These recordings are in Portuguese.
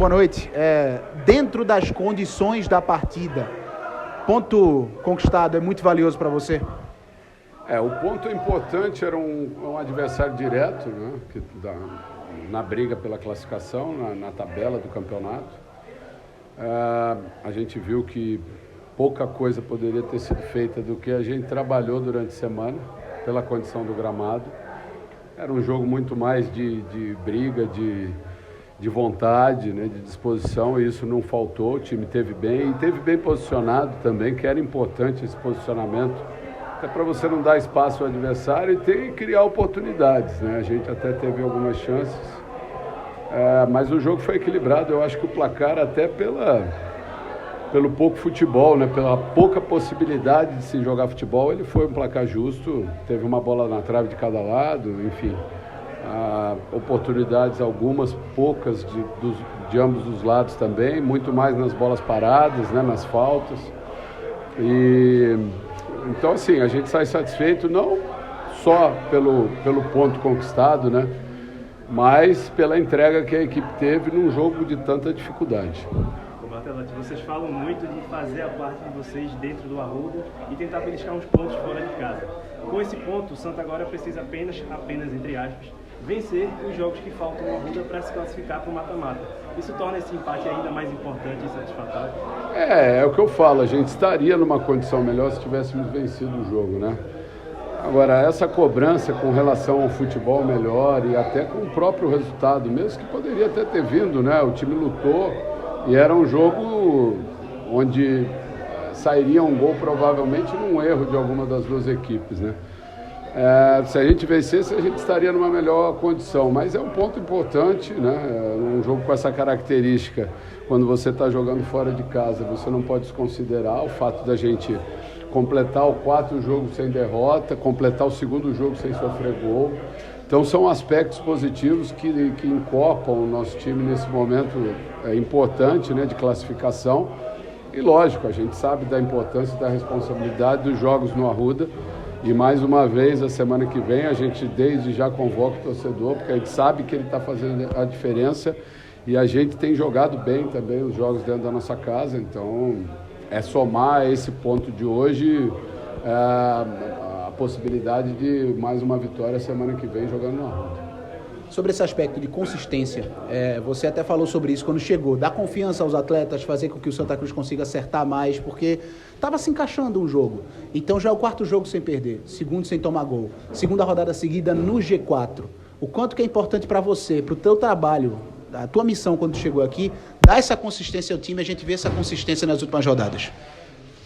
boa noite. Dentro das condições da partida, ponto conquistado é muito valioso para você? O ponto importante era um adversário direto, né, na briga pela classificação, na tabela do campeonato. A gente viu que pouca coisa poderia ter sido feita do que a gente trabalhou durante a semana, pela condição do gramado. Era um jogo muito mais de briga, de vontade, né, de disposição, e isso não faltou. O time teve bem posicionado também, que era importante esse posicionamento, até para você não dar espaço ao adversário e criar oportunidades, né? A gente até teve algumas chances, mas o jogo foi equilibrado. Eu acho que o placar, até pelo pouco futebol, né, pela pouca possibilidade de se jogar futebol, ele foi um placar justo. Teve uma bola na trave de cada lado, enfim. Oportunidades algumas, poucas de ambos os lados também, muito mais nas bolas paradas, né, nas faltas. Então, assim, a gente sai satisfeito não só pelo ponto conquistado, né, mas pela entrega que a equipe teve num jogo de tanta dificuldade. Bartelotti, vocês falam muito de fazer a parte de vocês dentro do Arruda e tentar beliscar uns pontos fora de casa. Com esse ponto, o Santa agora precisa apenas entre aspas, vencer os jogos que faltam no Arruda para se classificar para o mata-mata. Isso torna esse empate ainda mais importante e satisfatório? É o que eu falo, a gente estaria numa condição melhor se tivéssemos vencido o jogo, né? Agora, essa cobrança com relação ao futebol melhor e até com o próprio resultado, mesmo que poderia até ter vindo, né? O time lutou e era um jogo onde sairia um gol provavelmente num erro de alguma das duas equipes, né? Se a gente vencesse, a gente estaria numa melhor condição, mas é um ponto importante, né? Um jogo com essa característica, quando você está jogando fora de casa, você não pode desconsiderar o fato da gente completar o quarto jogo sem derrota, completar o segundo jogo sem sofrer gol. Então são aspectos positivos que incorporam o nosso time nesse momento importante, né, de classificação. E lógico, a gente sabe da importância e da responsabilidade dos jogos no Arruda. E mais uma vez, a semana que vem, a gente desde já convoca o torcedor, porque a gente sabe que ele está fazendo a diferença e a gente tem jogado bem também os jogos dentro da nossa casa. Então, é somar esse ponto de hoje a possibilidade de mais uma vitória semana que vem jogando no Arruda. Sobre esse aspecto de consistência, você até falou sobre isso quando chegou, dar confiança aos atletas, fazer com que o Santa Cruz consiga acertar mais, porque estava se encaixando um jogo. Então já é o quarto jogo sem perder, segundo sem tomar gol, segunda rodada seguida no G4. O quanto que é importante para você, para o teu trabalho, a tua missão quando chegou aqui, dar essa consistência ao time, a gente vê essa consistência nas últimas rodadas.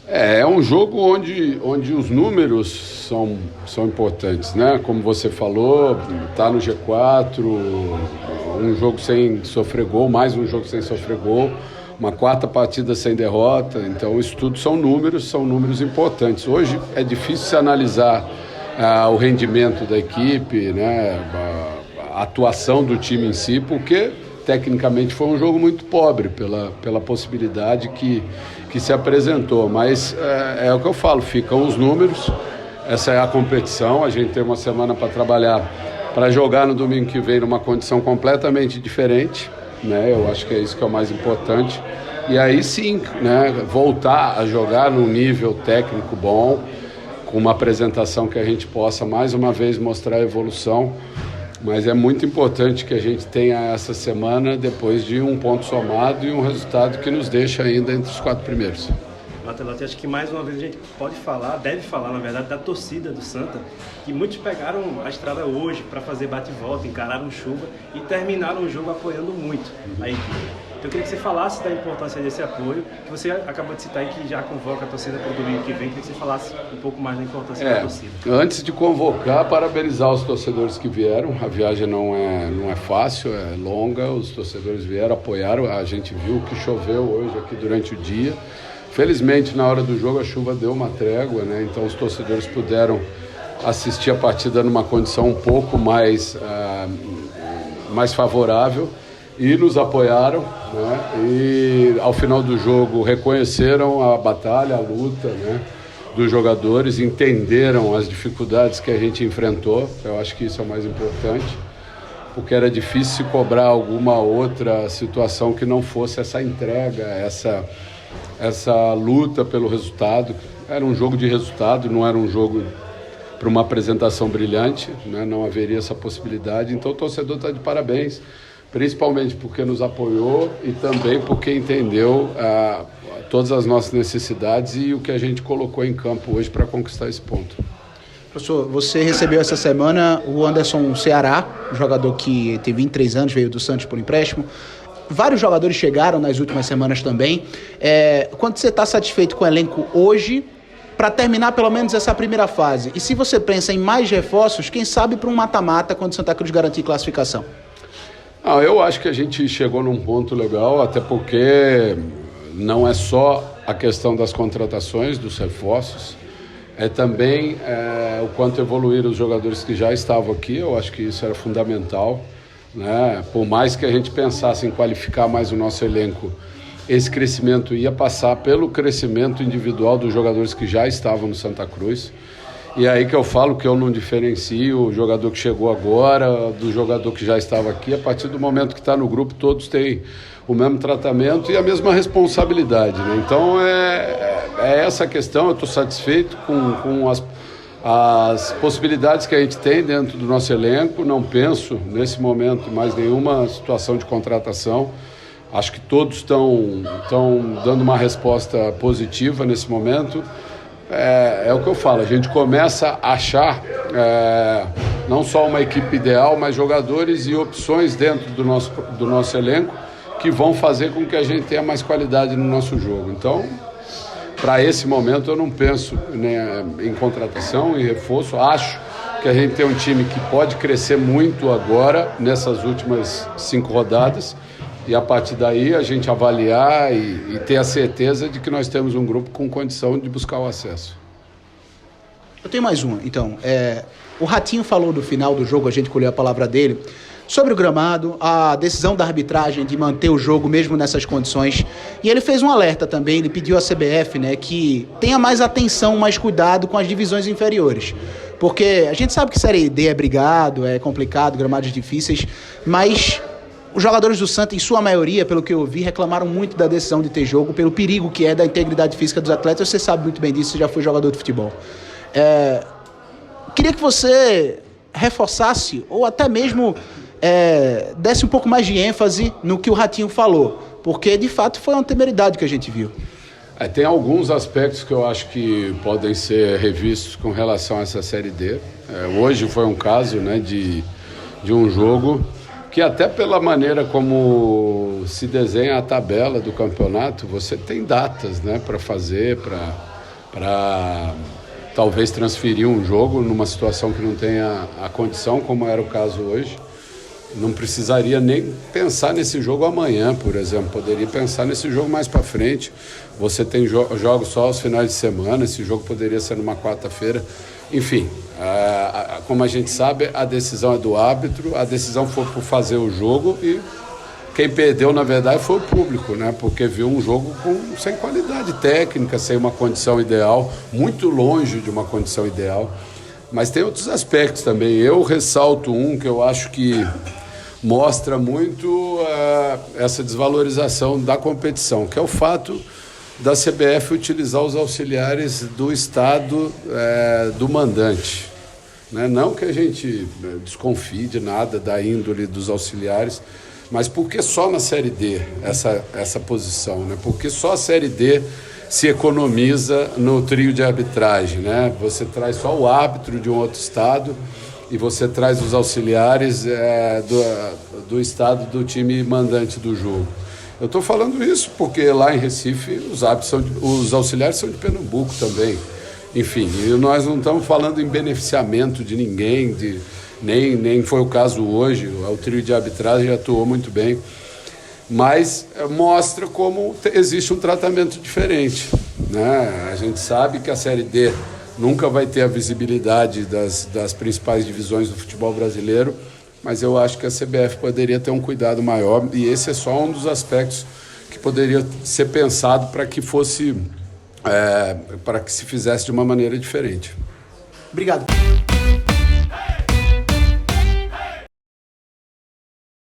É um jogo onde os números são importantes, né? Como você falou, tá no G4, um jogo sem sofrer gol, mais um jogo sem sofrer gol, uma quarta partida sem derrota. Então isso tudo são números importantes. Hoje é difícil se analisar o rendimento da equipe, né? A atuação do time em si, porque tecnicamente foi um jogo muito pobre pela possibilidade que se apresentou, mas é o que eu falo, ficam os números, essa é a competição, a gente tem uma semana para trabalhar, para jogar no domingo que vem numa condição completamente diferente, né? Eu acho que é isso que é o mais importante, e aí sim, né, voltar a jogar num nível técnico bom, com uma apresentação que a gente possa mais uma vez mostrar a evolução. Mas é muito importante que a gente tenha essa semana depois de um ponto somado e um resultado que nos deixa ainda entre os 4 primeiros. Bartelotti, acho que mais uma vez a gente deve falar, na verdade, da torcida do Santa, que muitos pegaram a estrada hoje para fazer bate e volta, encararam chuva e terminaram o jogo apoiando muito a equipe. Então eu queria que você falasse da importância desse apoio, que você acabou de citar aí que já convoca a torcida para o domingo que vem, queria que você falasse um pouco mais da importância da torcida. Antes de convocar, parabenizar os torcedores que vieram. A viagem não é fácil, é longa, os torcedores vieram, apoiaram, a gente viu que choveu hoje aqui durante o dia. Felizmente, na hora do jogo, a chuva deu uma trégua, né? Então os torcedores puderam assistir a partida numa condição um pouco mais favorável e nos apoiaram, né? E ao final do jogo reconheceram a batalha, a luta, né, dos jogadores, entenderam as dificuldades que a gente enfrentou. Eu acho que isso é o mais importante. porque era difícil se cobrar alguma outra situação que não fosse essa entrega, essa luta pelo resultado. Era um jogo de resultado, não era um jogo para uma apresentação brilhante, né? Não haveria essa possibilidade. Então o torcedor está de parabéns, principalmente porque nos apoiou e também porque entendeu todas as nossas necessidades e o que a gente colocou em campo hoje para conquistar esse ponto. Professor, você recebeu essa semana o Anderson Ceará, um jogador que tem 23 anos, veio do Santos por empréstimo. Vários jogadores chegaram nas últimas semanas também. Quanto você está satisfeito com o elenco hoje, para terminar pelo menos essa primeira fase? E se você pensa em mais reforços, quem sabe para um mata-mata quando Santa Cruz garantir classificação? Eu acho que a gente chegou num ponto legal, até porque não é só a questão das contratações, dos reforços, é também o quanto evoluíram os jogadores que já estavam aqui. Eu acho que isso era fundamental, né? Por mais que a gente pensasse em qualificar mais o nosso elenco, esse crescimento ia passar pelo crescimento individual dos jogadores que já estavam no Santa Cruz. E aí que eu falo que eu não diferencio o jogador que chegou agora do jogador que já estava aqui. A partir do momento que está no grupo, todos têm o mesmo tratamento e a mesma responsabilidade, né? Então é essa a questão. Eu estou satisfeito com as possibilidades que a gente tem dentro do nosso elenco. Não penso nesse momento mais nenhuma situação de contratação. Acho que todos estão dando uma resposta positiva nesse momento. É o que eu falo, a gente começa a achar não só uma equipe ideal, mas jogadores e opções dentro do nosso elenco que vão fazer com que a gente tenha mais qualidade no nosso jogo. Então, para esse momento, eu não penso, né, em contratação, em reforço. Acho que a gente tem um time que pode crescer muito agora, nessas últimas 5 rodadas, e a partir daí a gente avaliar e ter a certeza de que nós temos um grupo com condição de buscar o acesso. Eu tenho mais uma, então. O Ratinho falou no final do jogo, a gente colheu a palavra dele, sobre o gramado, a decisão da arbitragem de manter o jogo mesmo nessas condições. E ele fez um alerta também, ele pediu à CBF, né, que tenha mais atenção, mais cuidado com as divisões inferiores. Porque a gente sabe que Série D é brigado, é complicado, gramados difíceis, mas os jogadores do Santa, em sua maioria, pelo que eu vi, reclamaram muito da decisão de ter jogo, pelo perigo que é da integridade física dos atletas. Você sabe muito bem disso, você já foi jogador de futebol. Queria que você reforçasse, ou até mesmo desse um pouco mais de ênfase no que o Ratinho falou, porque de fato foi uma temeridade que a gente viu. Tem alguns aspectos que eu acho que podem ser revistos com relação a essa Série D. Hoje foi um caso, né, de um jogo que, até pela maneira como se desenha a tabela do campeonato, você tem datas, né, para fazer, para talvez transferir um jogo numa situação que não tenha a condição, como era o caso hoje. Não precisaria nem pensar nesse jogo amanhã, por exemplo. Poderia pensar nesse jogo mais para frente. Você tem jogos só aos finais de semana, esse jogo poderia ser numa quarta-feira. Enfim, como a gente sabe, a decisão é do árbitro, a decisão foi por fazer o jogo e quem perdeu, na verdade, foi o público, né? Porque viu um jogo sem qualidade técnica, sem uma condição ideal, muito longe de uma condição ideal. Mas tem outros aspectos também. Eu ressalto um que eu acho que mostra muito essa desvalorização da competição, que é o fato da CBF utilizar os auxiliares do estado do mandante, né? Não que a gente desconfie de nada da índole dos auxiliares, mas por que só na Série D essa posição, né? Porque só a Série D se economiza no trio de arbitragem, né? Você traz só o árbitro de um outro estado e você traz os auxiliares do estado do time mandante do jogo. Eu estou falando isso porque lá em Recife os auxiliares são de Pernambuco também. Enfim, nós não estamos falando em beneficiamento de ninguém, nem foi o caso hoje. O trio de arbitragem atuou muito bem, mas mostra como existe um tratamento diferente, né? A gente sabe que a Série D nunca vai ter a visibilidade das principais divisões do futebol brasileiro, mas eu acho que a CBF poderia ter um cuidado maior, e esse é só um dos aspectos que poderia ser pensado para que se fizesse de uma maneira diferente. Obrigado.